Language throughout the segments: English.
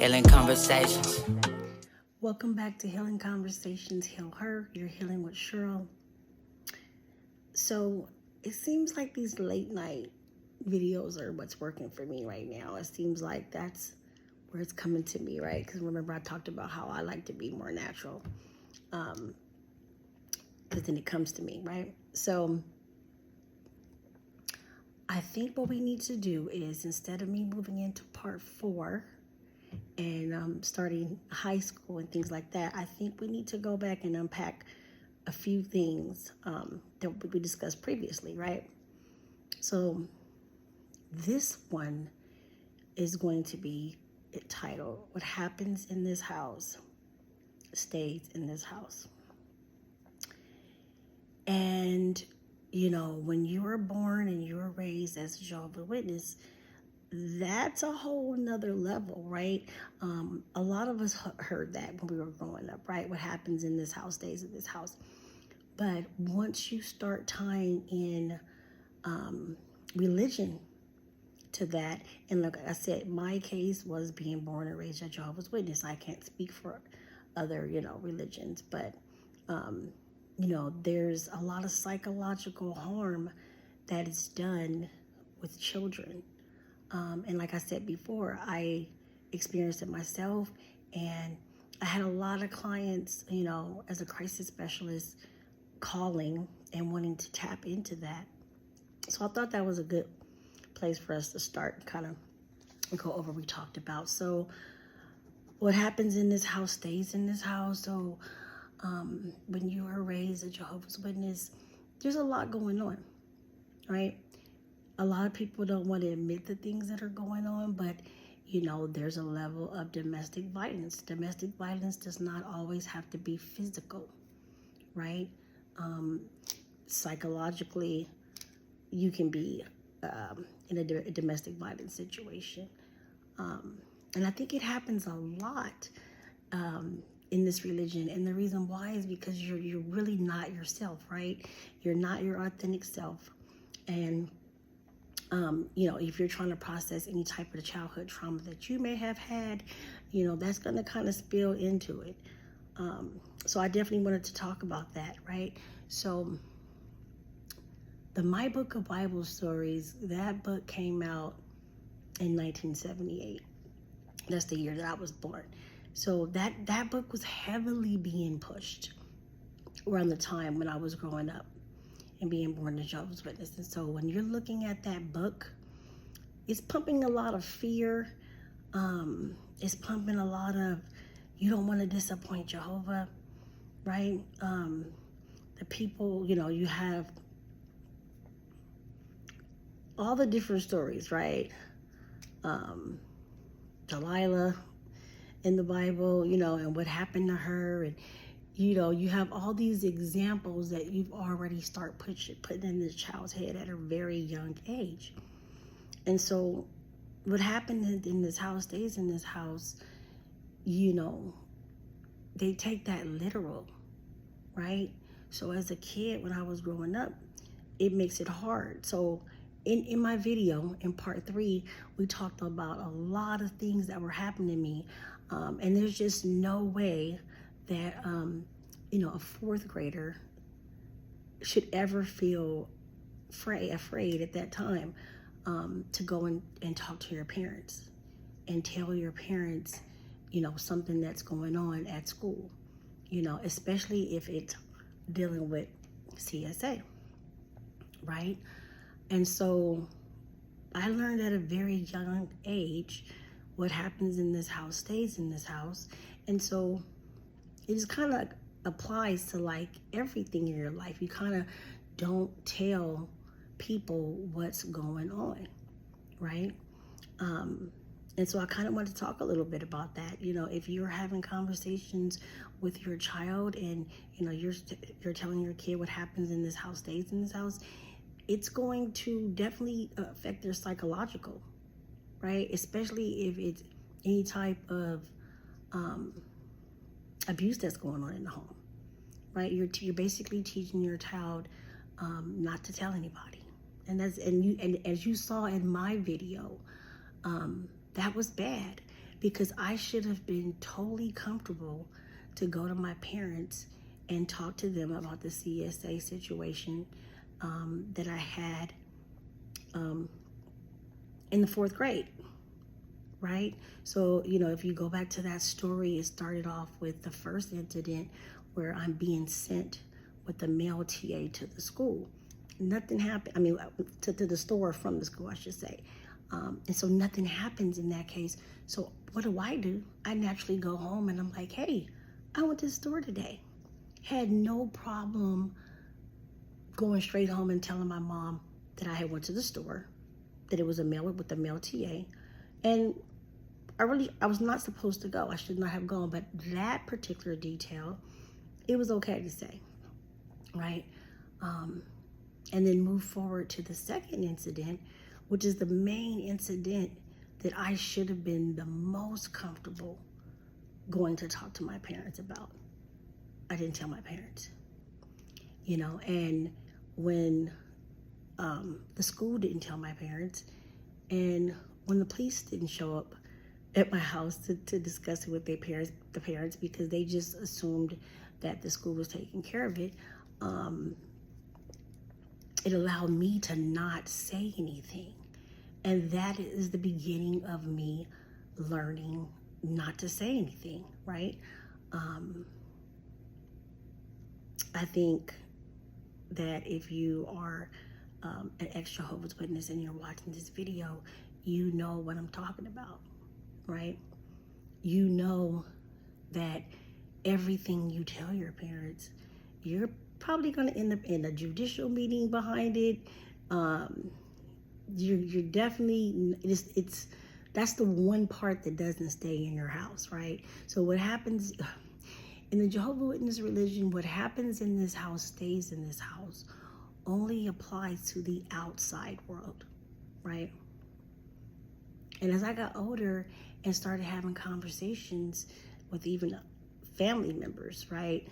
Healing Conversations. Welcome back to Healing Conversations. Heal Her. You're healing with Cheryl. So it seems like these late night videos are what's working for me right now. It seems like that's where it's coming to me, right? Because remember I talked about how I like to be more natural. Because then it comes to me, right? So I think what we need to do is, instead of me moving into part 4 and starting high school and things like that, I think we need to go back and unpack a few things that we discussed previously, right? So this one is going to be titled, What Happens in This House Stays in This House. And, you know, when you were born and you were raised as a Jehovah's Witness, that's a whole nother level, right? A lot of us heard that when we were growing up, right? What happens in this house stays in this house. But once you start tying in religion to that, and like I said, my case was being born and raised a Jehovah's Witness. I can't speak for other, religions, but, there's a lot of psychological harm that is done with children. And like I said before, I experienced it myself, and I had a lot of clients, as a crisis specialist, calling and wanting to tap into that. So I thought that was a good place for us to start and kind of go over what we talked about. So what happens in this house stays in this house. So when you are raised a Jehovah's Witness, there's a lot going on, right? A lot of people don't want to admit the things that are going on, but there's a level of domestic violence. Domestic violence does not always have to be physical, right? Psychologically, you can be in a domestic violence situation. And I think it happens a lot in this religion. And the reason why is because you're really not yourself, right? You're not your authentic self. And if you're trying to process any type of childhood trauma that you may have had, that's going to kind of spill into it. So I definitely wanted to talk about that, right? So the My Book of Bible Stories, that book came out in 1978. That's the year that I was born. So that book was heavily being pushed around the time when I was growing up and being born a Jehovah's Witness. And so when you're looking at that book, it's pumping a lot of fear. It's pumping a lot of, you don't want to disappoint Jehovah, right? The people, you have all the different stories, right? Delilah in the Bible, and what happened to her, and you have all these examples that you've already start putting in this child's head at a very young age. And so what happened in this house stays in this house, they take that literal, right? So as a kid, when I was growing up, it makes it hard. So in my video, in part 3, we talked about a lot of things that were happening to me. And there's just no way that, a 4th grader should ever feel afraid at that time to go and talk to your parents and tell your parents, something that's going on at school, especially if it's dealing with CSA, right? And so I learned at a very young age, what happens in this house stays in this house. And so it just kind of applies to like everything in your life. You kind of don't tell people what's going on, right? And so I kind of want to talk a little bit about that. If you're having conversations with your child and, you're telling your kid what happens in this house stays in this house, it's going to definitely affect their psychological, right? Especially if it's any type of abuse that's going on in the home, right? You're basically teaching your child not to tell anybody, and as you saw in my video, that was bad because I should have been totally comfortable to go to my parents and talk to them about the CSA situation that I had in the 4th grade, right? So, if you go back to that story, it started off with the first incident where I'm being sent with the male TA to the school. Nothing happened. I mean, to the store from the school, I should say. And so nothing happens in that case. So what do? I naturally go home and I'm like, hey, I went to the store today. Had no problem going straight home and telling my mom that I had went to the store, that it was a male with a male TA. And I was not supposed to go. I should not have gone. But that particular detail, it was okay to say, right? And then move forward to the second incident, which is the main incident that I should have been the most comfortable going to talk to my parents about. I didn't tell my parents, and when the school didn't tell my parents, and when the police didn't show up at my house to discuss it with the parents, because they just assumed that the school was taking care of it, it allowed me to not say anything. And that is the beginning of me learning not to say anything, right? I think that if you are an ex-Jehovah's Witness and you're watching this video, you know what I'm talking about, right? You know that everything you tell your parents, you're probably going to end up in a judicial meeting behind it. You're definitely, that's the one part that doesn't stay in your house, right? So what happens in the Jehovah's Witness religion, what happens in this house stays in this house, only applies to the outside world, right? And as I got older and started having conversations with even family members, right,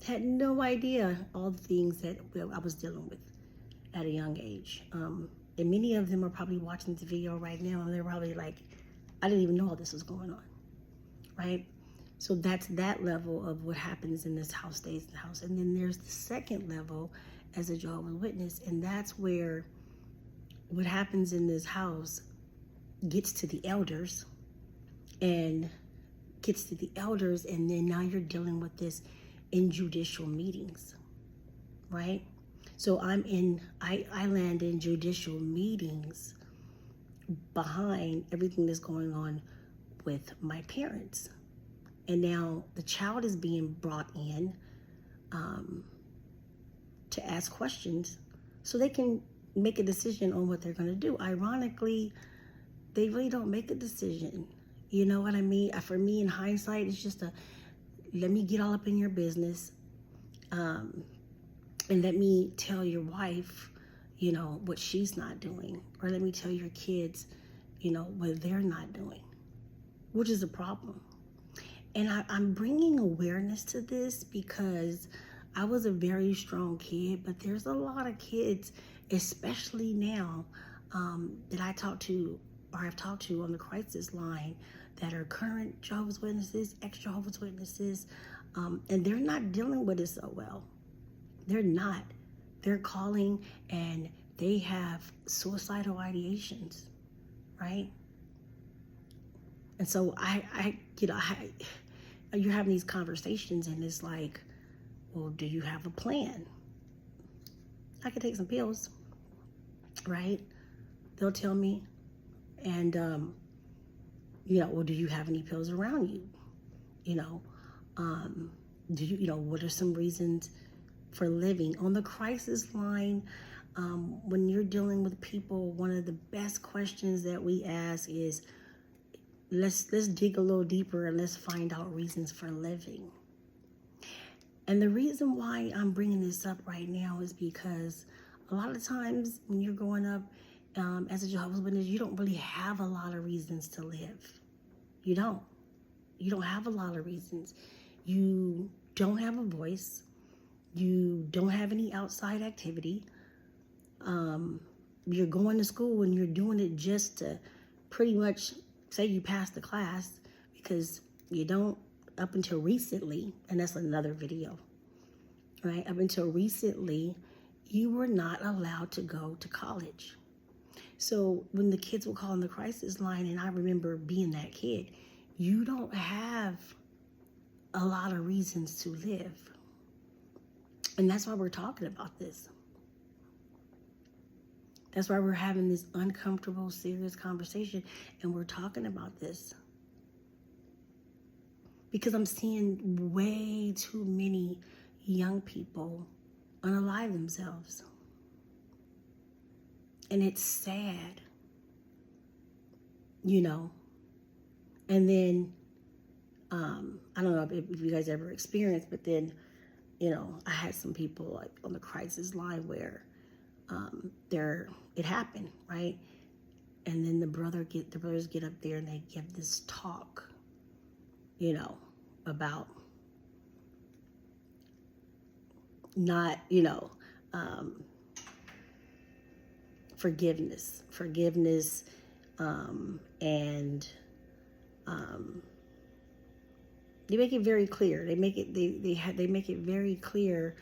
had no idea all the things that I was dealing with at a young age. And many of them are probably watching this video right now, and they're probably like, I didn't even know all this was going on, right? So that's that level of what happens in this house stays in the house. And then there's the second level as a Jehovah's Witness, and that's where what happens in this house gets to the elders, and then now you're dealing with this in judicial meetings, right? So I land in judicial meetings behind everything that's going on with my parents. And now the child is being brought in to ask questions so they can make a decision on what they're going to do. Ironically, they really don't make a decision. You know what I mean? For me, in hindsight, it's just let me get all up in your business, and let me tell your wife, what she's not doing, or let me tell your kids, what they're not doing, which is a problem. And I'm bringing awareness to this because I was a very strong kid, but there's a lot of kids, especially now, that I talk to or have talked to on the crisis line that are current Jehovah's Witnesses, ex-Jehovah's Witnesses, and they're not dealing with it so well. They're not. They're calling and they have suicidal ideations, right? And so you're having these conversations and it's like, well, do you have a plan? I could take some pills, right? They'll tell me. And, well, do you have any pills around you? Do you, what are some reasons for living? On the crisis line, when you're dealing with people, one of the best questions that we ask is, let's dig a little deeper and let's find out reasons for living. And the reason why I'm bringing this up right now is because a lot of times when you're growing up as a Jehovah's Witness, you don't really have a lot of reasons to live. You don't have a lot of reasons. You don't have a voice. You don't have any outside activity. You're going to school and you're doing it just to pretty much say you passed the class, because you don't up until recently, and that's another video, right? Up until recently, you were not allowed to go to college. So when the kids will call in the crisis line, and I remember being that kid, you don't have a lot of reasons to live. And that's why we're talking about this. That's why we're having this uncomfortable, serious conversation, and we're talking about this. Because I'm seeing way too many young people unalive themselves. And it's sad, you know. And then, I don't know if you guys ever experienced, but then, you know, I had some people like on the crisis line where it happened, right? And then the brothers get up there and they give this talk, you know, about not, you know, forgiveness, and they make it very clear. They make it very clear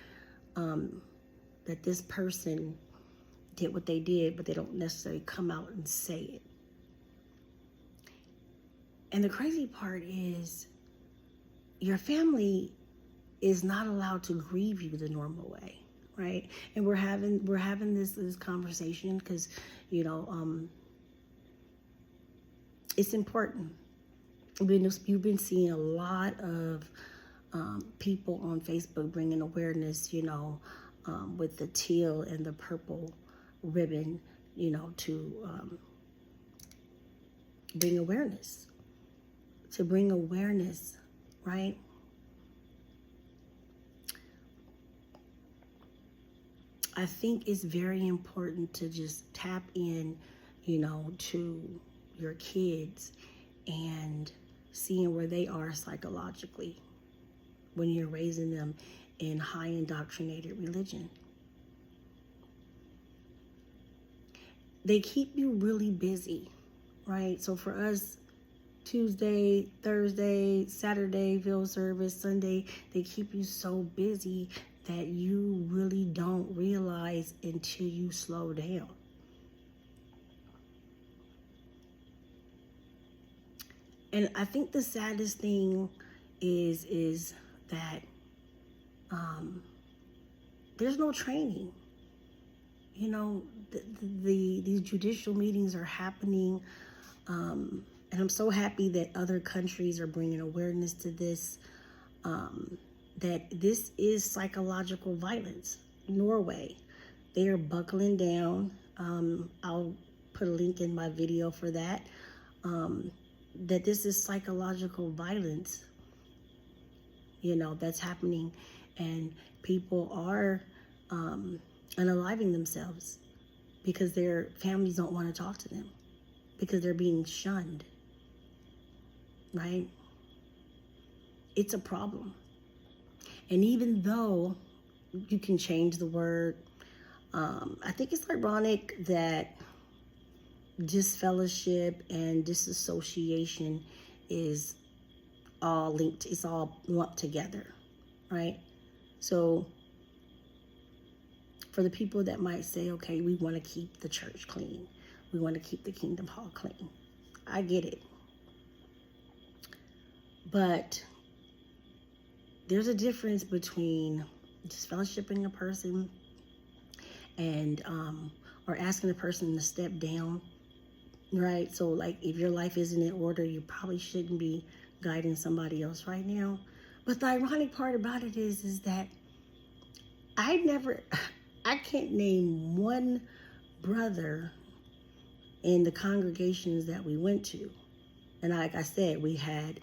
that this person did what they did, but they don't necessarily come out and say it. And the crazy part is, your family is not allowed to grieve you the normal way, right? And we're having this conversation because, you know, it's important. You've been seeing a lot of people on Facebook bringing awareness, you know, with the teal and the purple ribbon, you know, to bring awareness, right? I think it's very important to just tap in, you know, to your kids and seeing where they are psychologically when you're raising them in high indoctrinated religion. They keep you really busy, right? So for us, Tuesday, Thursday, Saturday, field service, Sunday, they keep you so busy that you really don't realize until you slow down. And I think the saddest thing is that there's no training. You know, these judicial meetings are happening, and I'm so happy that other countries are bringing awareness to this, that this is psychological violence. Norway, they are buckling down. I'll put a link in my video for that. That this is psychological violence, you know, that's happening, and people are unaliving themselves because their families don't want to talk to them, because they're being shunned, right? It's a problem. And even though you can change the word, I think it's ironic that disfellowship and disassociation is all linked, it's all lumped together, right? So for the people that might say, okay, we want to keep the church clean, we want to keep the Kingdom Hall clean, I get it. But there's a difference between disfellowshipping a person and or asking a person to step down, right? So like, if your life isn't in order, you probably shouldn't be guiding somebody else right now. But the ironic part about it is that I can't name one brother in the congregations that we went to. And like I said, we had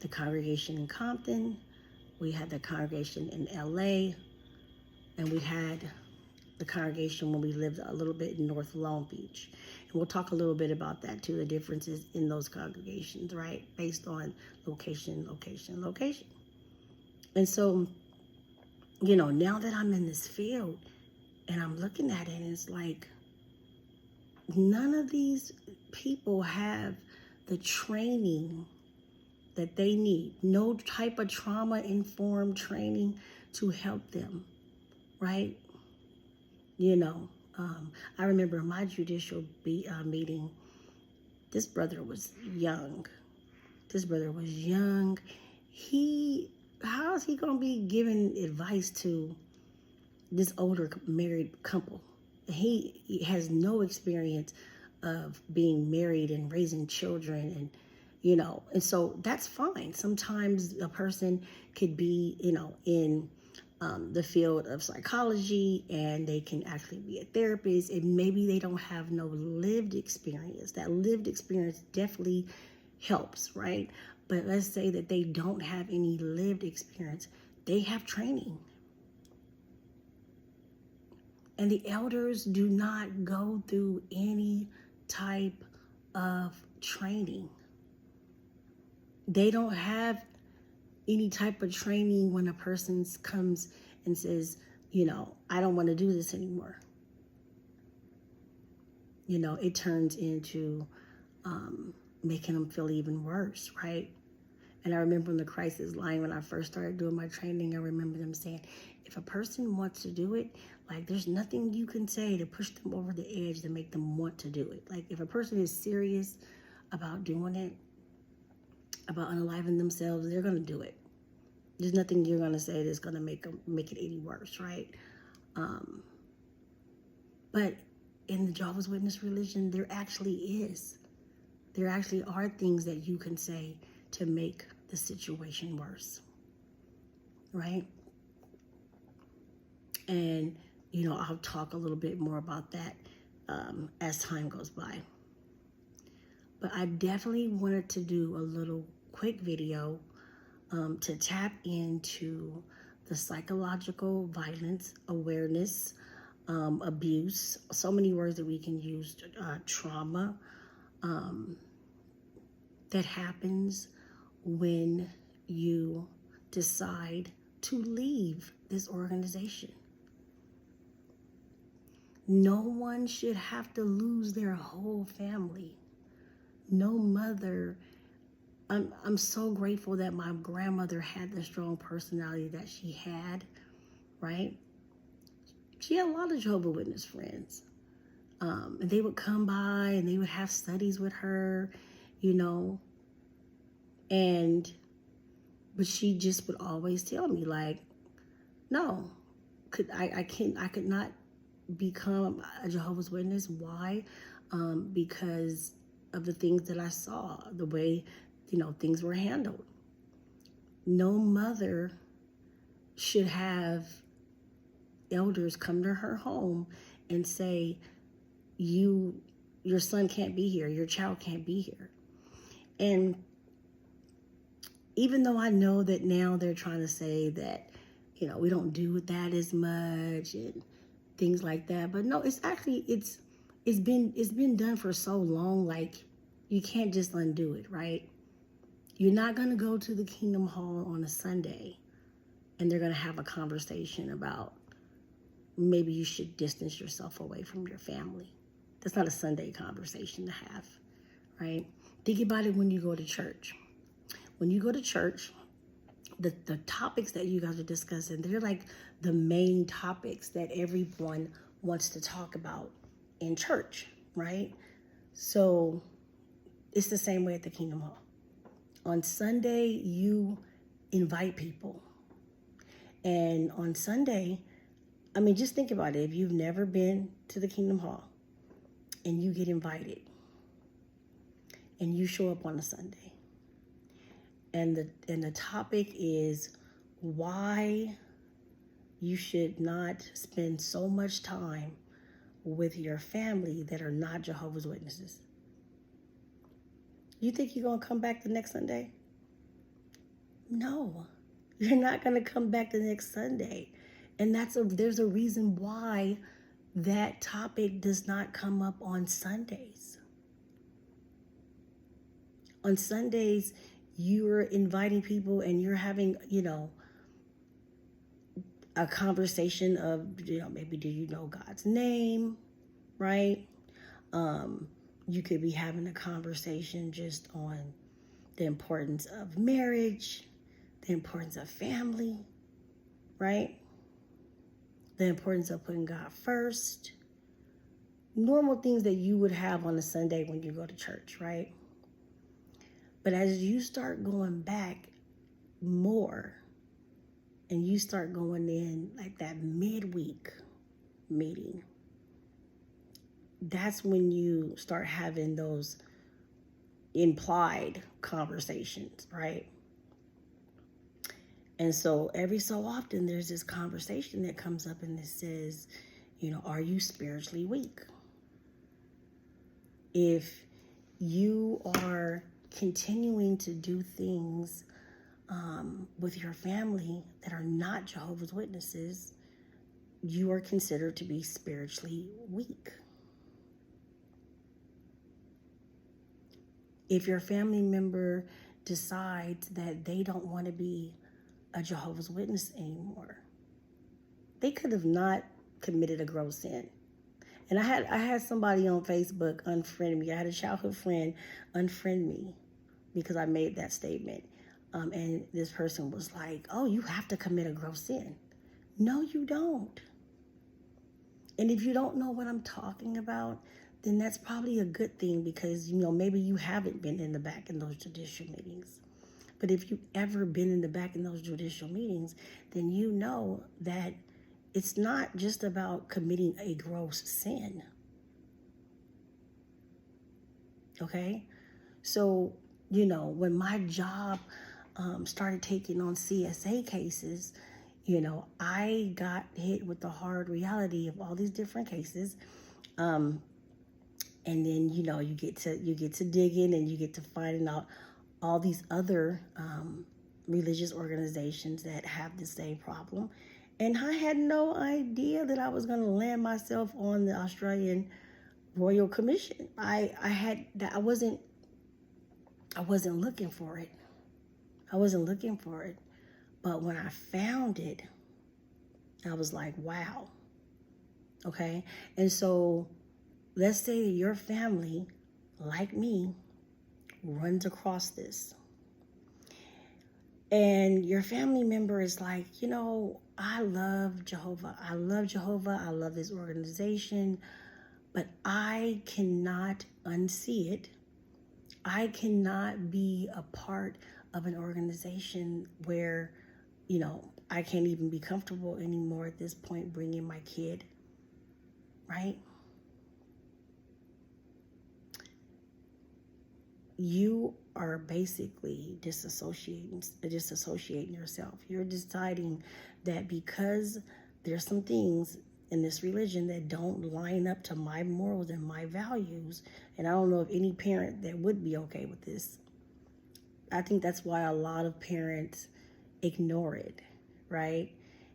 the congregation in Compton, we had the congregation in LA, and we had the congregation when we lived a little bit in North Long Beach. And we'll talk a little bit about that too, the differences in those congregations, right? Based on location. And so, you know, now that I'm in this field and I'm looking at it, and it's like, none of these people have the training that they need. No type of trauma-informed training to help them, right? You know, I remember in my judicial meeting, this brother was young. How is he going to be giving advice to this older married couple? He has no experience of being married and raising children, and and so that's fine. Sometimes a person could be, in the field of psychology, and they can actually be a therapist, and maybe they don't have no lived experience. That lived experience definitely helps, right? But let's say that they don't have any lived experience. They have training. And the elders do not go through any type of training. They don't have any type of training when a person comes and says, I don't want to do this anymore. It turns into making them feel even worse, right? And I remember in the crisis line, when I first started doing my training, I remember them saying, if a person wants to do it, like, there's nothing you can say to push them over the edge to make them want to do it. Like, if a person is serious about doing it, about unaliving themselves, they're going to do it. There's nothing you're going to say that's going to make it any worse, right? But in the Jehovah's Witness religion, there actually is. There actually are things that you can say to make the situation worse, right? And, I'll talk a little bit more about that as time goes by. But I definitely wanted to do a little quick video to tap into the psychological violence, awareness, abuse, so many words that we can use, trauma, that happens when you decide to leave this organization. No one should have to lose their whole family. No mother. I'm so grateful that my grandmother had the strong personality that she had, right? She had a lot of Jehovah's Witness friends. And they would come by and they would have studies with her, but she just would always tell me, like, no, I could not become a Jehovah's Witness. Why? Because of the things that I saw, the way, things were handled. No mother should have elders come to her home and say, your son can't be here, your child can't be here. And even though I know that now they're trying to say that, we don't do that as much and things like that, but no, it's actually, it's been done for so long, like, you can't just undo it, right? You're not going to go to the Kingdom Hall on a Sunday and they're going to have a conversation about maybe you should distance yourself away from your family. That's not a Sunday conversation to have, right? Think about it when you go to church. When you go to church, the topics that you guys are discussing, they're like the main topics that everyone wants to talk about in church, right? So it's the same way at the Kingdom Hall. On Sunday, you invite people. And on Sunday, just think about it. If you've never been to the Kingdom Hall and you get invited and you show up on a Sunday, and the topic is why you should not spend so much time with your family that are not Jehovah's Witnesses. You think you're going to come back the next Sunday? No, you're not going to come back the next Sunday. And there's a reason why that topic does not come up on Sundays. On Sundays, you're inviting people and you're having, a conversation of, maybe do you know God's name, right? You could be having a conversation just on the importance of marriage, the importance of family, right? The importance of putting God first. Normal things that you would have on a Sunday when you go to church, right? But as you start going back more and you start going in like that midweek meeting, that's when you start having those implied conversations, right? And so every so often there's this conversation that comes up and it says, are you spiritually weak? If you are continuing to do things with your family that are not Jehovah's Witnesses, you are considered to be spiritually weak. If your family member decides that they don't want to be a Jehovah's Witness anymore, they could have not committed a gross sin. And I had somebody on Facebook unfriend me. I had a childhood friend unfriend me because I made that statement. And this person was like, oh, you have to commit a gross sin. No, you don't. And if you don't know what I'm talking about, then that's probably a good thing because, maybe you haven't been in the back in those judicial meetings. But if you've ever been in the back in those judicial meetings, then you know that it's not just about committing a gross sin. Okay? So, when my job started taking on CSA cases, I got hit with the hard reality of all these different cases. And then, you get to digging and you get to finding out all these other religious organizations that have the same problem. And I had no idea that I was going to land myself on the Australian Royal Commission. I wasn't looking for it. I wasn't looking for it. But when I found it, I was like, wow. Okay. And so let's say that your family, like me, runs across this. And your family member is like, I love Jehovah. I love Jehovah. I love this organization. But I cannot unsee it. I cannot be a part of an organization where, I can't even be comfortable anymore at this point bringing my kid, right? You are basically disassociating yourself. You're deciding that because there's some things in this religion that don't line up to my morals and my values, and I don't know of any parent that would be okay with this. I think that's why a lot of parents ignore it, right?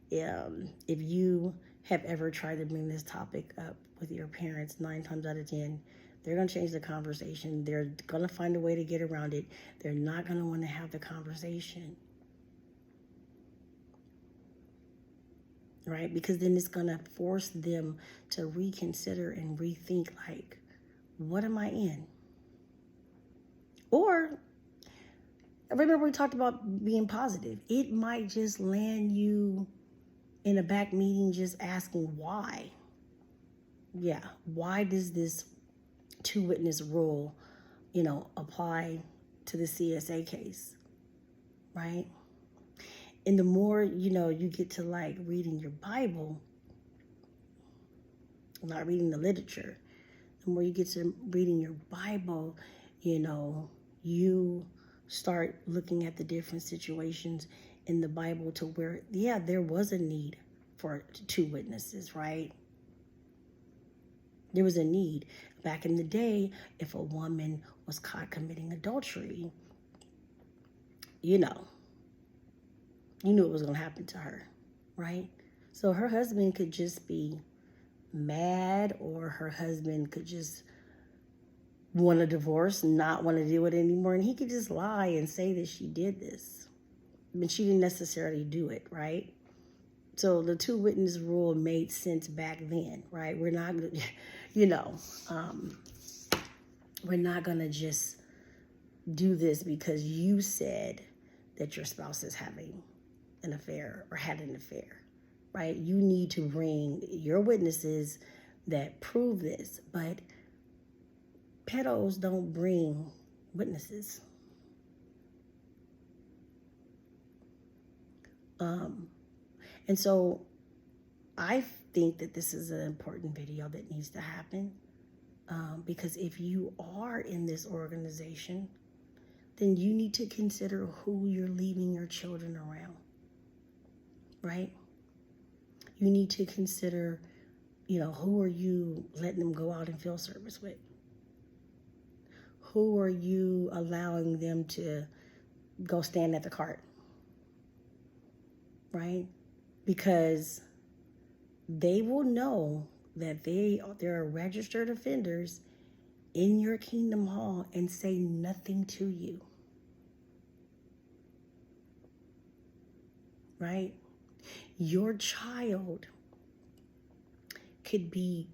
If you have ever tried to bring this topic up with your parents, 9 times out of 10, they're going to change the conversation. They're going to find a way to get around it. They're not going to want to have the conversation. Right? Because then it's going to force them to reconsider and rethink, like, what am I in? Or, remember we talked about being positive. It might just land you in a back meeting just asking why. Yeah, why does this 2-witness rule, apply to the CSA case, right? And the more, you get to like reading your Bible, not reading the literature, the more you get to reading your Bible, you start looking at the different situations in the Bible to where, yeah, there was a need for 2 witnesses, right? There was a need. Back in the day, if a woman was caught committing adultery, you knew it was going to happen to her, right? So her husband could just be mad, or her husband could just want a divorce, not want to deal with it anymore, and he could just lie and say that she did this. But she didn't necessarily do it, right? So the 2-witness rule made sense back then, right? We're not, We're not going to just do this because you said that your spouse is having an affair or had an affair, right? You need to bring your witnesses that prove this, but pedos don't bring witnesses. And so I think that this is an important video that needs to happen, because if you are in this organization, then you need to consider who you're leaving your children around, right? You need to consider, who are you letting them go out and field service with? Who are you allowing them to go stand at the cart, right? Because they will know that there are registered offenders in your Kingdom Hall and say nothing to you, right? Your child could be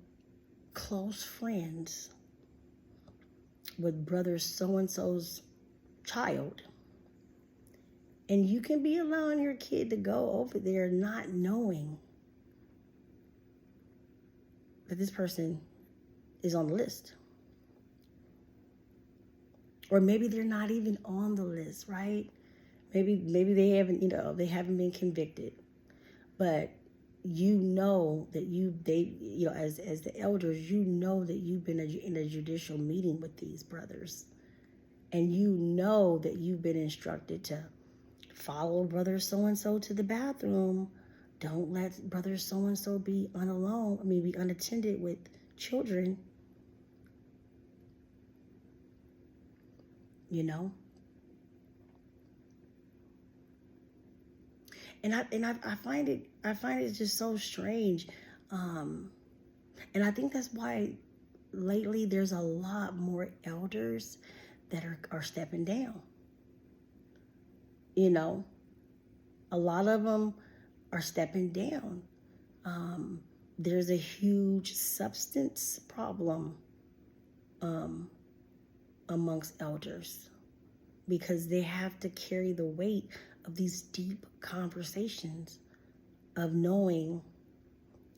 close friends with brother so-and-so's child, and you can be allowing your kid to go over there not knowing that this person is on the list. Or maybe they're not even on the list, right? Maybe they haven't, they haven't been convicted. But that as the elders, that you've been in a judicial meeting with these brothers. And that you've been instructed to follow brother so-and-so to the bathroom. Don't let brother so-and-so be unattended with children. And I find it just so strange. And I think that's why lately there's a lot more elders that are stepping down. A lot of them are stepping down. There's a huge substance problem amongst elders, because they have to carry the weight of these deep conversations of knowing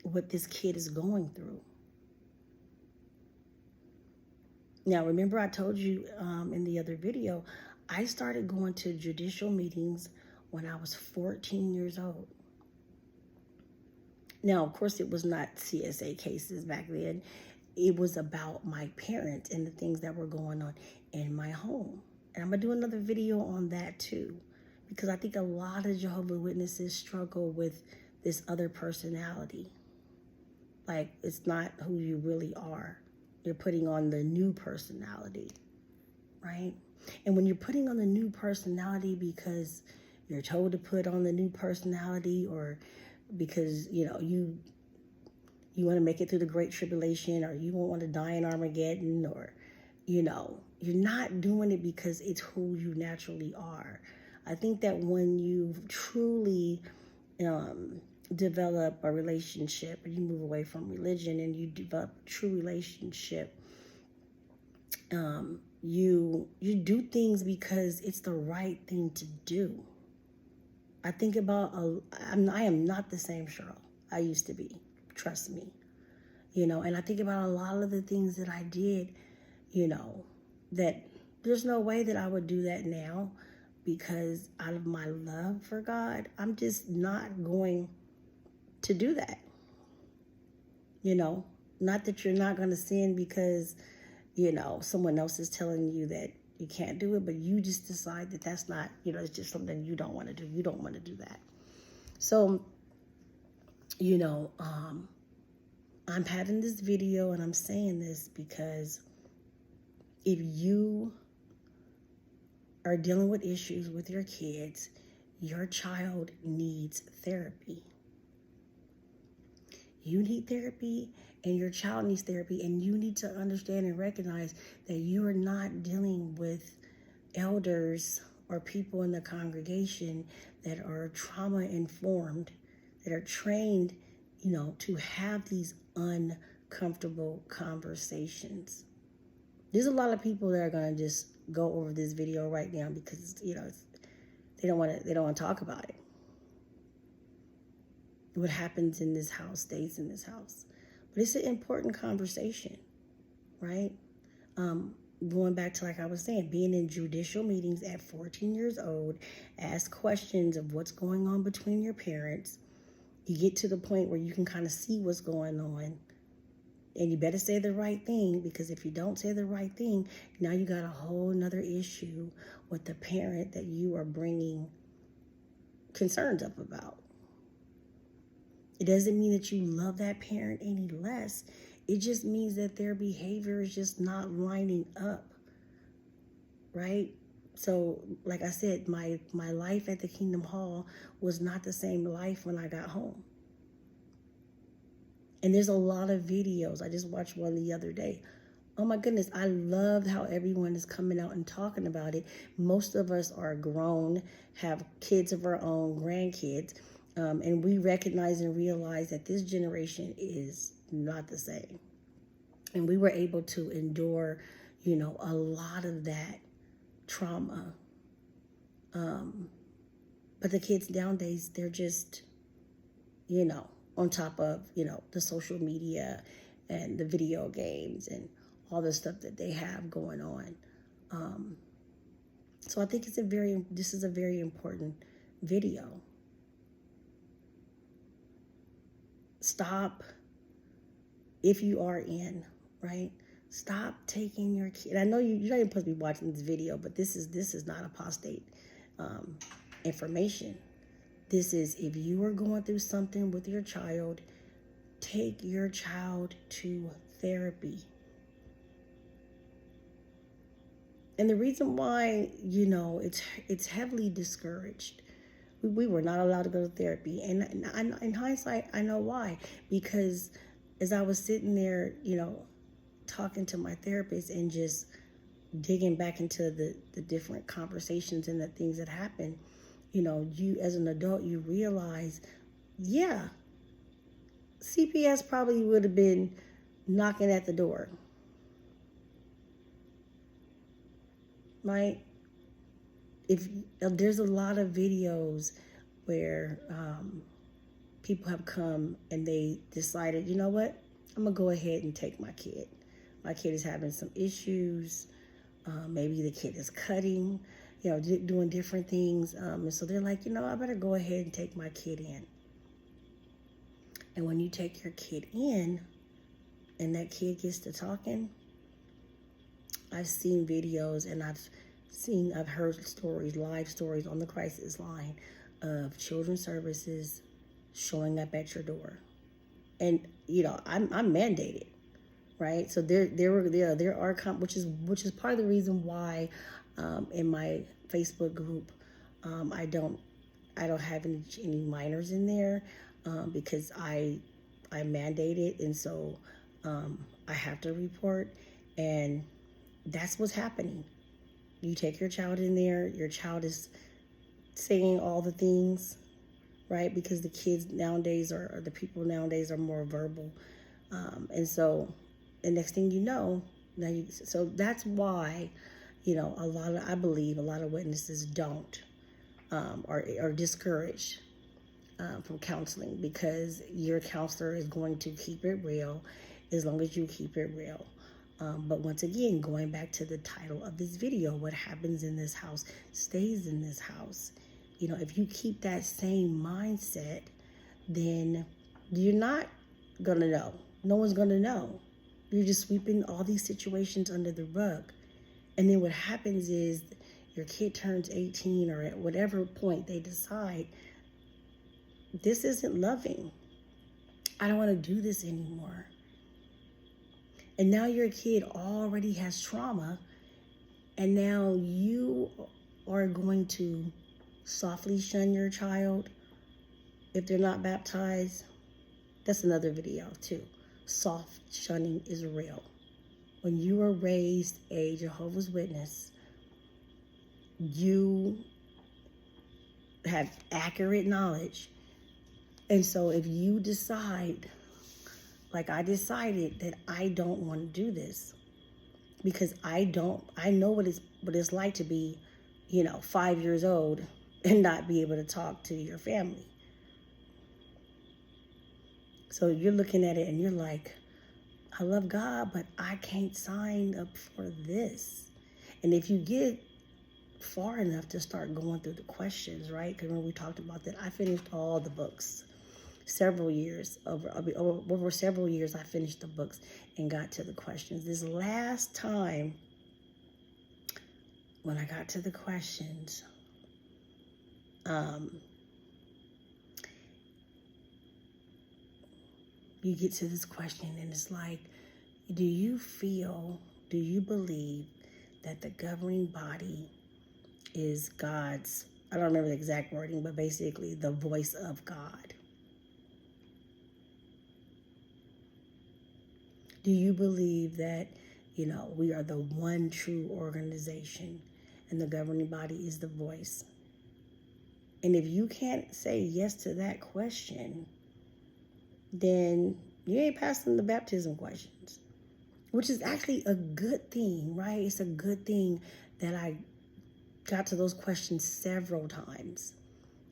what this kid is going through. Now, remember I told you in the other video, I started going to judicial meetings when I was 14 years old. Now, of course, it was not CSA cases back then. It was about my parents and the things that were going on in my home. And I'm going to do another video on that too, because I think a lot of Jehovah's Witnesses struggle with this other personality. Like, it's not who you really are. You're putting on the new personality, right? And when you're putting on the new personality because you're told to put on the new personality, or because, you want to make it through the Great Tribulation, or you won't want to die in Armageddon, or, you're not doing it because it's who you naturally are. I think that when you truly develop a relationship, or you move away from religion and you develop a true relationship, you do things because it's the right thing to do. I think about, I am not the same Cheryl I used to be, trust me, and I think about a lot of the things that I did, that there's no way that I would do that now, because out of my love for God, I'm just not going to do that. Not that you're not going to sin because, someone else is telling you that you can't do it, but you just decide that that's not, it's just something you don't want to do. You don't want to do that. So, I'm having this video and I'm saying this because if you are dealing with issues with your kids, your child needs therapy. You need therapy and your child needs therapy, and you need to understand and recognize that you are not dealing with elders or people in the congregation that are trauma informed, that are trained, to have these uncomfortable conversations. There's a lot of people that are going to just go over this video right now because, they don't want to talk about it. What happens in this house stays in this house. But it's an important conversation, right? Going back to, like I was saying, being in judicial meetings at 14 years old, ask questions of what's going on between your parents. You get to the point where you can kind of see what's going on. And you better say the right thing, because if you don't say the right thing, now you got a whole nother issue with the parent that you are bringing concerns up about. It doesn't mean that you love that parent any less. It just means that their behavior is just not lining up, right? So, like I said, my life at the Kingdom Hall was not the same life when I got home. And there's a lot of videos. I just watched one the other day. Oh my goodness, I loved how everyone is coming out and talking about it. Most of us are grown, have kids of our own, grandkids, and we recognize and realize that this generation is not the same. And we were able to endure, a lot of that trauma. But the kids nowadays, they're just, on top of, the social media and the video games and all the stuff that they have going on. So I think this is a very important video. Stop, if you are in, right? Stop taking your kid. I know you're not even supposed to be watching this video, but this is not apostate information. This is, if you are going through something with your child, take your child to therapy. And the reason why, it's heavily discouraged. We were not allowed to go to therapy. And in hindsight, I know why. Because as I was sitting there, talking to my therapist and just digging back into the different conversations and the things that happened, you as an adult, you realize, yeah, CPS probably would have been knocking at the door. Right? If there's a lot of videos where people have come and they decided, you know what, I'm gonna go ahead and take my kid. My kid is having some issues. Maybe the kid is cutting, doing different things. And so they're like, I better go ahead and take my kid in. And when you take your kid in and that kid gets to talking, I've seen videos and I've heard stories, live stories on the crisis line of children's services showing up at your door. And, I'm mandated, right? So there are, which is part of the reason why in my Facebook group, I don't have any minors in there because I mandate it. And so I have to report, and that's what's happening. You take your child in there, your child is saying all the things, right? Because the kids nowadays or the people nowadays are more verbal. And so the next thing you know, so that's why, I believe a lot of witnesses don't are discouraged from counseling, because your counselor is going to keep it real as long as you keep it real. But once again, going back to the title of this video, what happens in this house stays in this house. If you keep that same mindset, then you're not going to know. No one's going to know. You're just sweeping all these situations under the rug. And then what happens is your kid turns 18, or at whatever point they decide, this isn't loving. I don't want to do this anymore. And now your kid already has trauma, and now you are going to softly shun your child if they're not baptized. That's another video too. Soft shunning is real. When you are raised a Jehovah's Witness, you have accurate knowledge. And so if you decide, like I decided, that I don't want to do this, because I know what it's like to be, 5 years old and not be able to talk to your family. So you're looking at it and you're like, I love God, but I can't sign up for this. And if you get far enough to start going through the questions, right? Because when we talked about that, I finished all the books. Over several years, I finished the books and got to the questions. This last time, when I got to the questions, you get to this question and it's like, do you believe that the governing body is God's, I don't remember the exact wording, but basically the voice of God? Do you believe that, we are the one true organization and the governing body is the voice? And if you can't say yes to that question, then you ain't passing the baptism questions, which is actually a good thing, right? It's a good thing that I got to those questions several times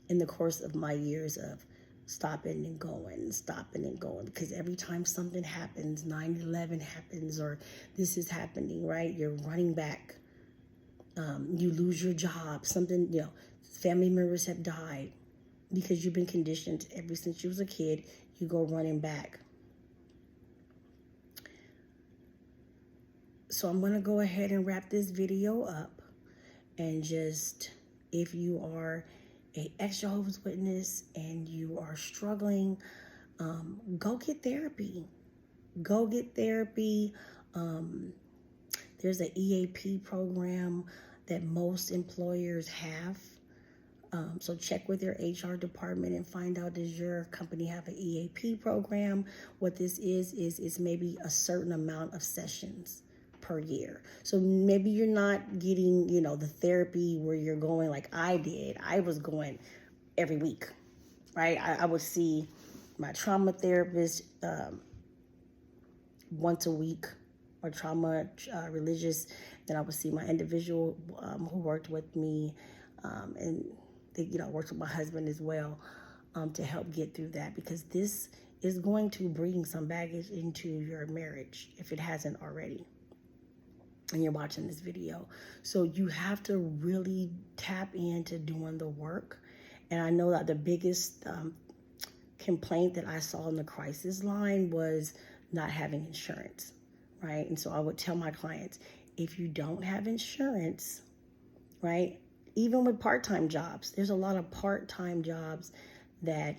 in the course of my years of stopping and going, because every time something happens, 9/11 happens, or this is happening, right? You're running back. You lose your job, something, family members have died, because you've been conditioned ever since you was a kid, you go running back. So I'm going to go ahead and wrap this video up, and just, if you are a ex-Jehovah's Witness and you are struggling, go get therapy. Go get therapy. There's an EAP program that most employers have. So check with your HR department and find out, does your company have an EAP program? What this is maybe a certain amount of sessions per year. So maybe you're not getting, the therapy where you're going like I did. I was going every week, right? I would see my trauma therapist once a week, or trauma religious. Then I would see my individual who worked with me, and they, worked with my husband as well, to help get through that, because this is going to bring some baggage into your marriage if it hasn't already, and you're watching this video. So you have to really tap into doing the work. And I know that the biggest complaint that I saw in the crisis line was not having insurance, right? And so I would tell my clients, if you don't have insurance, right, even with part-time jobs, there's a lot of part-time jobs that,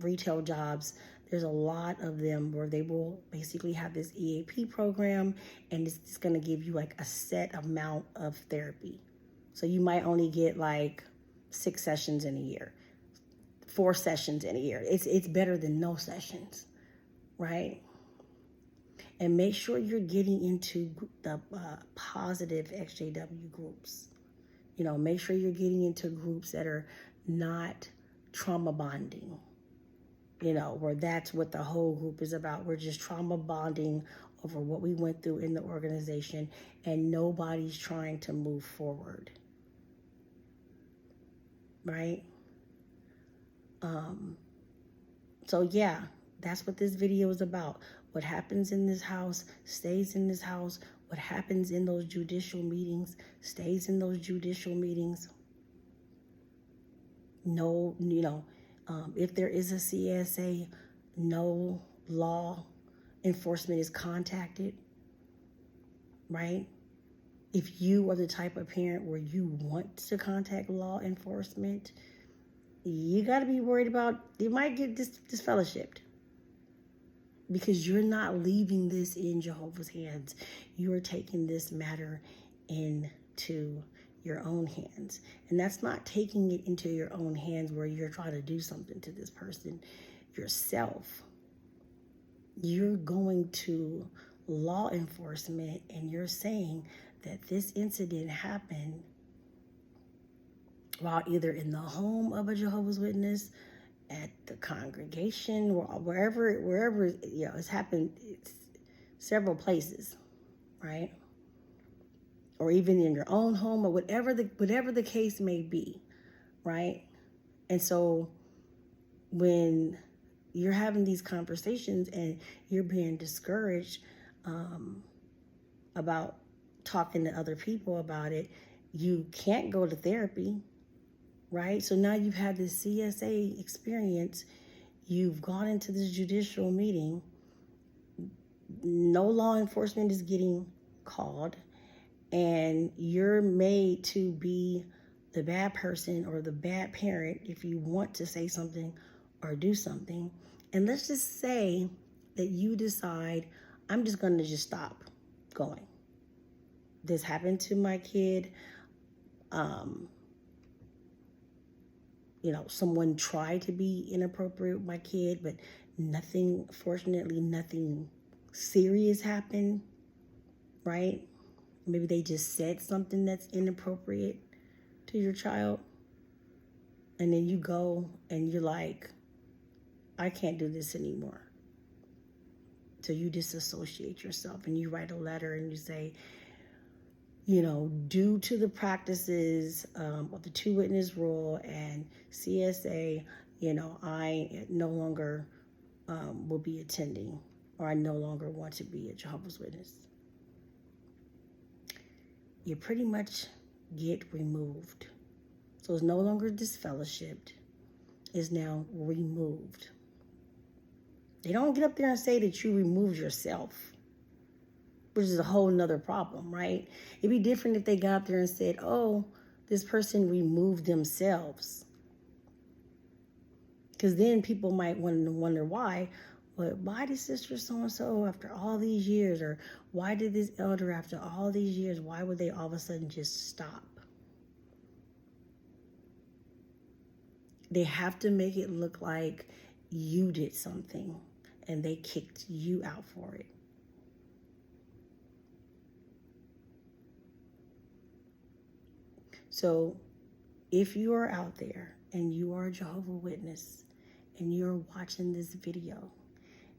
retail jobs, there's a lot of them where they will basically have this EAP program, and it's going to give you like a set amount of therapy. So you might only get like 6 sessions in a year, 4 sessions in a year. It's better than no sessions, right? And make sure you're getting into the positive XJW groups. Make sure you're getting into groups that are not trauma bonding, where that's what the whole group is about. We're just trauma bonding over what we went through in the organization, and nobody's trying to move forward, right? So yeah, that's what this video is about. What happens in this house stays in this house. What happens in those judicial meetings stays in those judicial meetings. No, if there is a CSA, no law enforcement is contacted, right? If you are the type of parent where you want to contact law enforcement, you got to be worried about, you might get disfellowshipped, because you're not leaving this in Jehovah's hands. You are taking this matter into your own hands. And that's not taking it into your own hands where you're trying to do something to this person yourself. You're going to law enforcement and you're saying that this incident happened while either in the home of a Jehovah's Witness, at the congregation, or wherever it's happened. It's several places, right? or even in your own home, or whatever the case may be, right? And so when you're having these conversations and you're being discouraged about talking to other people about it, you can't go to therapy, right? So now you've had this CSA experience, you've gone into this judicial meeting, no law enforcement is getting called, and you're made to be the bad person or the bad parent if you want to say something or do something. And let's just say that you decide, I'm just going to just stop going. This happened to my kid. Someone tried to be inappropriate with my kid, but fortunately, nothing serious happened, right? Maybe they just said something that's inappropriate to your child. And then you go and you're like, I can't do this anymore. So you disassociate yourself and you write a letter and you say, due to the practices of the two witness rule and CSA, I no longer will be attending, or I no longer want to be a Jehovah's Witness. You pretty much get removed. So it's no longer disfellowshipped. It's now removed. They don't get up there and say that you removed yourself, which is a whole nother problem, right? It'd be different if they got up there and said, oh, this person removed themselves. Because then people might wonder why. But why did Sister so-and-so after all these years? Or why did this elder after all these years, why would they all of a sudden just stop? They have to make it look like you did something and they kicked you out for it. So if you are out there and you are a Jehovah's Witness and you're watching this video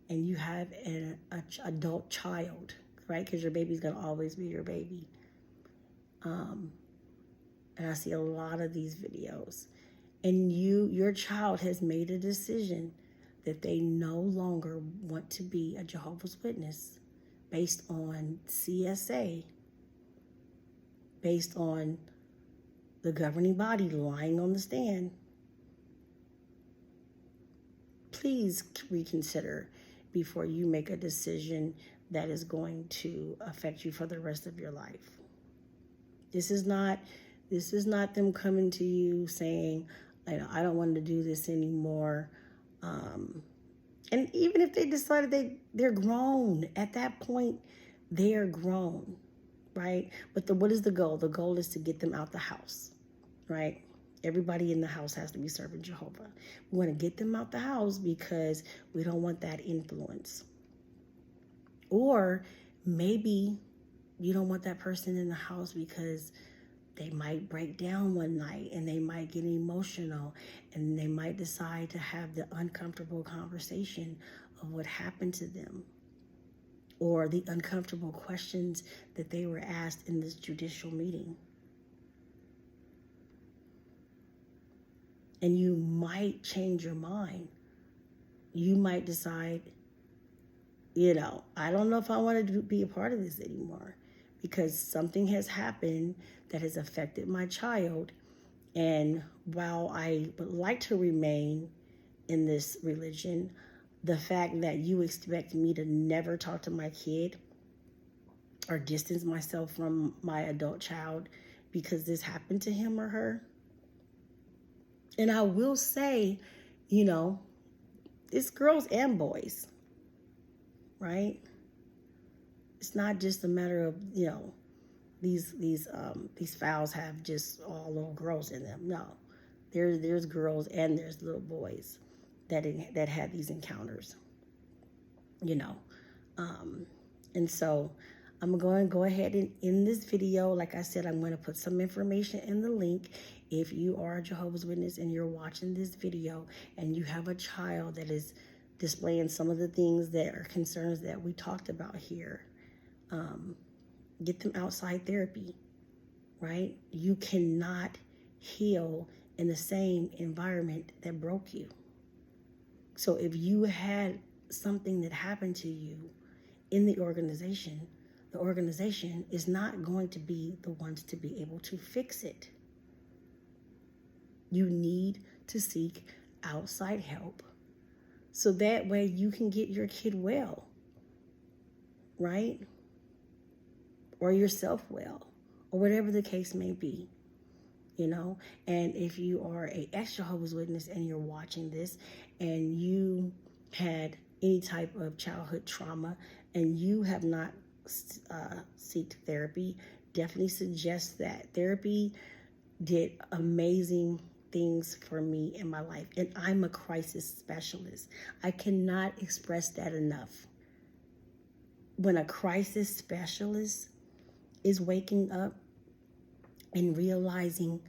and you have an adult child, right? Because your baby's going to always be your baby. And I see a lot of these videos. And your child has made a decision that they no longer want to be a Jehovah's Witness based on CSA, based on the governing body lying on the stand. Please reconsider before you make a decision that is going to affect you for the rest of your life. This is not them coming to you saying, I don't want to do this anymore. And even if they decided they're grown, at that point, they are grown, right? But what is the goal? The goal is to get them out the house, right? Everybody in the house has to be serving Jehovah. We want to get them out the house because we don't want that influence. Or maybe you don't want that person in the house because they might break down one night and they might get emotional and they might decide to have the uncomfortable conversation of what happened to them or the uncomfortable questions that they were asked in this judicial meeting. And you might change your mind. You might decide, I don't know if I want to be a part of this anymore because something has happened that has affected my child. And while I would like to remain in this religion, the fact that you expect me to never talk to my kid or distance myself from my adult child because this happened to him or her. And I will say, it's girls and boys, right? It's not just a matter of, these files have just all little girls in them. No, there's girls and there's little boys that had these encounters, and so I'm going to go ahead and in this video, like I said, I'm going to put some information in the link. If you are a Jehovah's Witness and you're watching this video and you have a child that is displaying some of the things that are concerns that we talked about here, get them outside therapy. right? You cannot heal in the same environment that broke you. So if you had something that happened to you in the organization is not going to be the ones to be able to fix it. You need to seek outside help so that way you can get your kid well, right? Or yourself well, or whatever the case may be, you know? And if you are a ex-Jehovah's Witness and you're watching this and you had any type of childhood trauma and you have not sought therapy, definitely suggest that. Therapy did amazing things for me in my life, and I'm a crisis specialist. I cannot express that enough. When a crisis specialist is waking up and realizing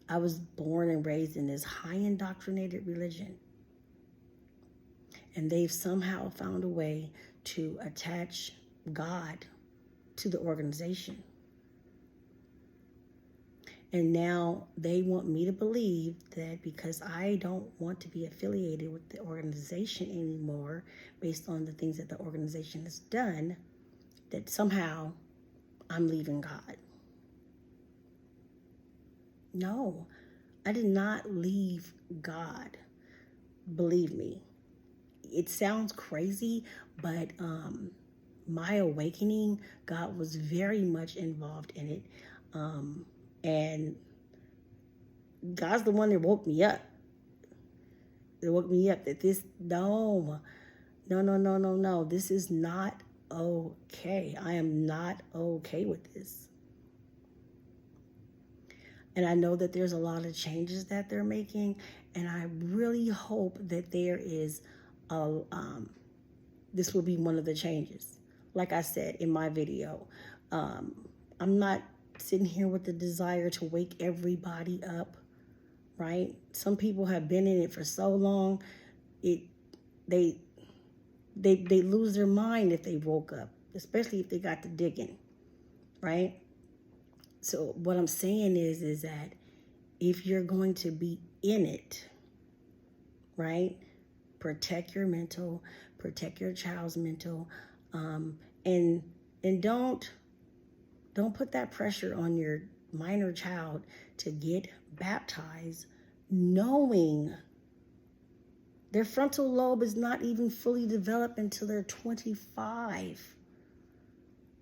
I was born and raised in this high indoctrinated religion, and they've somehow found a way to attach God to the organization. And now they want me to believe that because I don't want to be affiliated with the organization anymore based on the things that the organization has done, that somehow I'm leaving God. No, I did not leave God. Believe me. It sounds crazy, but my awakening, God was very much involved in it. And God's the one that woke me up. It woke me up that no. This is not okay. I am not okay with this. And I know that there's a lot of changes that they're making, and I really hope that there is this will be one of the changes. Like I said in my video, I'm not sitting here with the desire to wake everybody up, right? Some people have been in it for so long, they lose their mind if they woke up, especially if they got to digging, right? So what I'm saying is that if you're going to be in it, right, protect your mental, protect your child's mental, and don't put that pressure on your minor child to get baptized knowing their frontal lobe is not even fully developed until they're 25,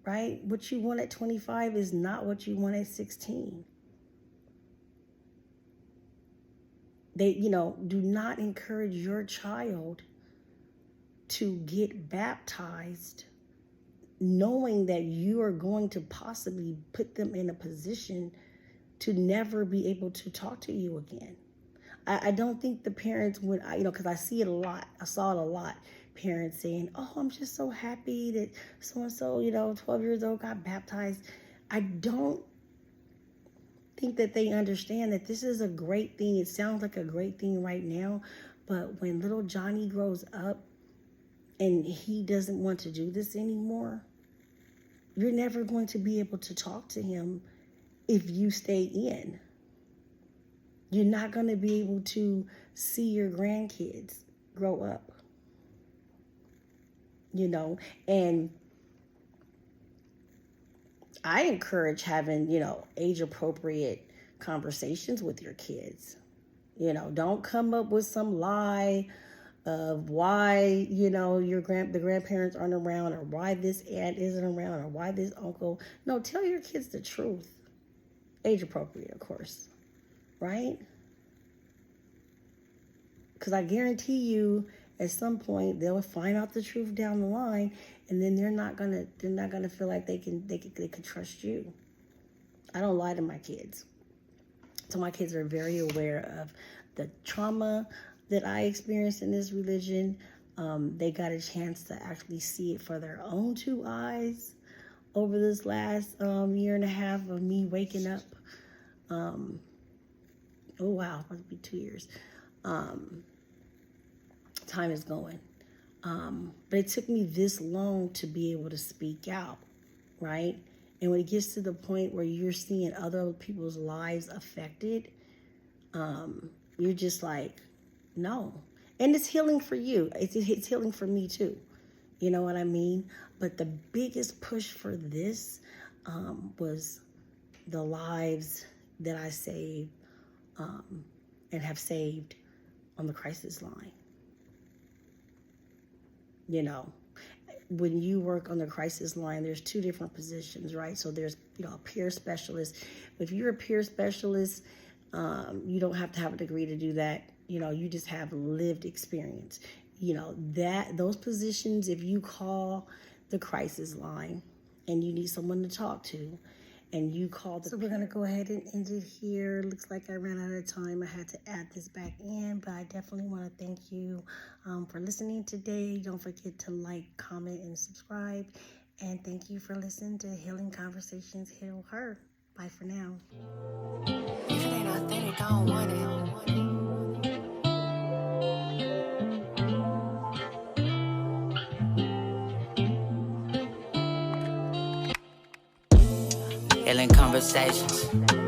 right? What you want at 25 is not what you want at 16. They, do not encourage your child to get baptized knowing that you are going to possibly put them in a position to never be able to talk to you again. I don't think the parents would, because I see it a lot. I saw it a lot. Parents saying, oh, I'm just so happy that so-and-so, 12 years old got baptized. I don't think that they understand that this is a great thing. It sounds like a great thing right now, but when little Johnny grows up and he doesn't want to do this anymore, you're never going to be able to talk to him if you stay in. You're not going to be able to see your grandkids grow up, and I encourage having, age-appropriate conversations with your kids. Don't come up with some lie of why, the grandparents aren't around, or why this aunt isn't around, or why this uncle. No, tell your kids the truth. Age-appropriate, of course, right? Because I guarantee you, at some point, they'll find out the truth down the line, and then they're not gonna feel like they can trust you. I don't lie to my kids. So my kids are very aware of the trauma that I experienced in this religion. They got a chance to actually see it for their own two eyes over this last year and a half of me waking up. Oh wow, it must be 2 years. Time is going. But it took me this long to be able to speak out, right? And when it gets to the point where you're seeing other people's lives affected, you're just like, no. And it's healing for you. It's healing for me too. You know what I mean? But the biggest push for this was the lives that I saved and have saved on the crisis line. You know, when you work on the crisis line, there's two different positions, right? So there's, a peer specialist. If you're a peer specialist, you don't have to have a degree to do that. You just have lived experience. Those positions, if you call the crisis line and you need someone to talk to, and you call the... So we're going to go ahead and end it here. Looks like I ran out of time. I had to add this back in, but I definitely want to thank you for listening today. Don't forget to like, comment, and subscribe. And thank you for listening to Healing Conversations Heal Her. Bye for now. If it ain't authentic, I don't want it. Healing Conversations.